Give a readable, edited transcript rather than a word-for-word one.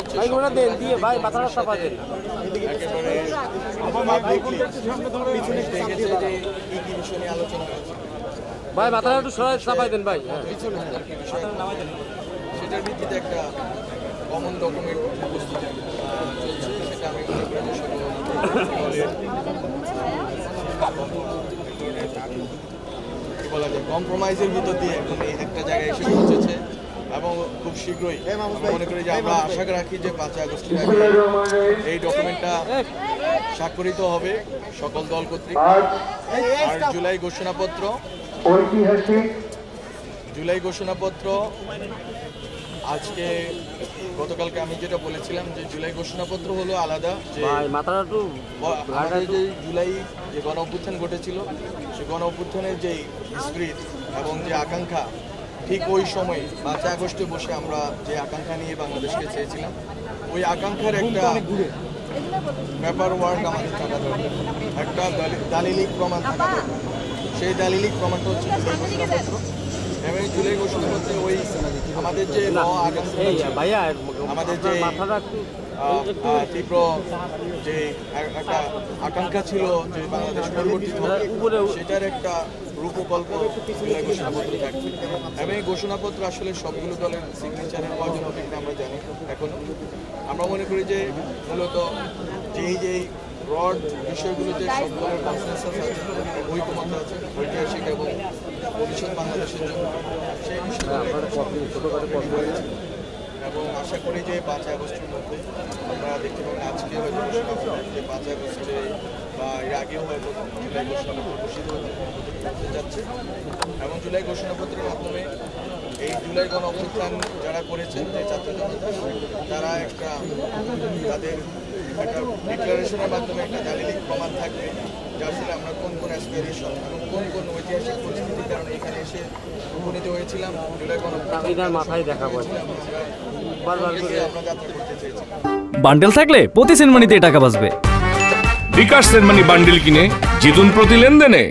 হচ্ছে ভাই মাথাটা একটু সরাই চাপাই দেন ভাই। সেটার ভিত্তিতে একটা কমন ডকুমেন্ট প্রস্তুত চলছে, সেটা আমি মনে করি যে সকল বলা যায় কম্প্রোমাইজের ভিতর দিয়ে এখন একটা জায়গায় এসে পৌঁছেছে এবং খুব শীঘ্রই মনে করি যে আমরা আশা রাখি যে 5 আগস্টের আগে এই ডকুমেন্টটা স্বাক্ষরিত হবে সকল দল কর্তৃক। আর জুলাই ঘোষণাপত্র আজকে গতকালকে আমি যেটা বলেছিলাম যে জুলাই ঘোষণাপত্র হলো আলাদা, যে জুলাই যে গণ অভ্যুত্থান ঘটেছিল সে গণ অভ্যুত্থানের যে স্পিরিট এবং যে আকাঙ্ক্ষা, ঠিক ওই সময় 5 আগস্টে বসে আমরা যে আকাঙ্ক্ষা নিয়ে বাংলাদেশকে চেয়েছিলাম, ওই আকাঙ্ক্ষার একটা পেপার ওয়ার্ক আমাদের থাকা দরকার, একটা দালিলিক প্রমাণ থাকা দরকার। সেই দালিলিক প্রমাণটা হচ্ছে জুলাই ঘোষণাপত্র। এবং জুলাই ঘোষণাপত্রে ওই আমাদের যে আমাদের যে তীব্র যে একটা আকাঙ্ক্ষা ছিল যে বাংলাদেশ পরিবর্তিত হবে, সেটার একটা রূপকল্প জুলাই ঘোষণাপত্র থাকবে। এবং এই ঘোষণাপত্র আসলে সবগুলো দলের সিগনেচারের প্রয়োজন হবে কিনা আমরা জানি এখনো। আমরা মনে করি যে মূলত যেই ব্রড বিষয়গুলোতে সব দলের কনসেনসাস আছে, ঐকমত্য আছে, ঐতিহাসিক এবং ভবিষ্যৎ বাংলাদেশের জন্য, সেই বিষয়গুলো এবং আশা করি যে 5 আগস্টের মধ্যে আমরা দেখতে পাবেন আজকে হয়তো যে 5 আগস্টে বা এর আগেও হয়তো জুলাই ঘোষণাপত্র ঘোষিত হতে যাচ্ছে। এবং জুলাই ঘোষণাপত্রের মাধ্যমে এই জুলাই গণ অভ্যুত্থান যারা করেছেন, যে ছাত্র জনতা, তারা একটা তাদের একটা ডিক্লারেশনের মাধ্যমে একটা দালিলিক প্রমাণ থাকবে যে আসলে আমরা কোন কোন অ্যাসপিরেশন এবং কোন কোন ঐতিহাসিক পরিস্থিতির কারণে এখানে এসে উপনীত হয়েছিলাম, জুলাই গণ অভ্যুত্থান মাথায় দেখা আমরা যাত্রা করতে চেয়েছিলাম। বান্ডেল থাকলে প্রতি সেনমানিতে টাকা বাঁচবে। বিকাশ সেনমানি বান্ডেল কিনে জিতুন প্রতি লেনদেনে।